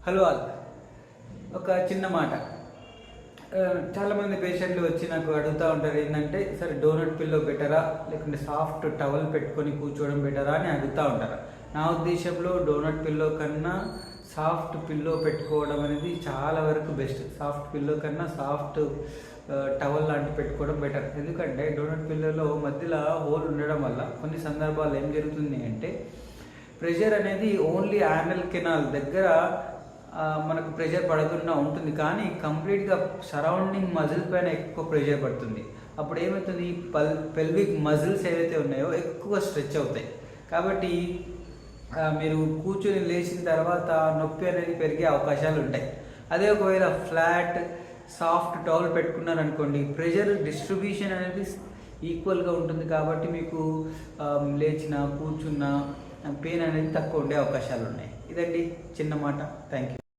Hello all, ఒక చిన్న మాట. చాలామంది పేషెంట్లు వచ్చి నాకు అడుగుతూ ఉంటారు ఏంటంటే, సరే డోనట్ పిల్లో బెటరా లేకుంటే సాఫ్ట్ టవల్ పెట్టుకొని కూర్చోవడం బెటరా అని అడుగుతూ ఉంటారు. నా ఉద్దేశంలో డోనట్ పిల్లో కన్నా సాఫ్ట్ పిల్లో పెట్టుకోవడం అనేది చాలా వరకు బెస్ట్. సాఫ్ట్ పిల్లో కన్నా సాఫ్ట్ టవల్ లాంటి పెట్టుకోవడం బెటర్. ఎందుకంటే డోనట్ పిల్లోలో మధ్యలో హోల్ ఉండడం వల్ల కొన్ని సందర్భాలు ఏం జరుగుతుంది అంటే, ప్రెషర్ అనేది ఓన్లీ యానల్ కెనాల్ దగ్గర మనకు ప్రెషర్ పడకుండా ఉంటుంది, కానీ కంప్లీట్గా సరౌండింగ్ మజిల్ పైన ఎక్కువ ప్రెషర్ పడుతుంది. అప్పుడు ఏమవుతుంది, పెల్విక్ మజిల్స్ ఏవైతే ఉన్నాయో ఎక్కువ స్ట్రెచ్ అవుతాయి. కాబట్టి మీరు కూర్చొని లేచిన తర్వాత నొప్పి అనేది పెరిగే అవకాశాలు ఉంటాయి. అదే ఒకవేళ ఫ్లాట్ సాఫ్ట్ టవల్ పెట్టుకున్నారనుకోండి, ప్రెషర్ డిస్ట్రిబ్యూషన్ అనేది ఈక్వల్గా ఉంటుంది. కాబట్టి మీకు లేచిన కూర్చున్న పెయిన్ అనేది తక్కువ ఉండే అవకాశాలు ఉన్నాయి. ఇదండి చిన్న మాట. Thank you.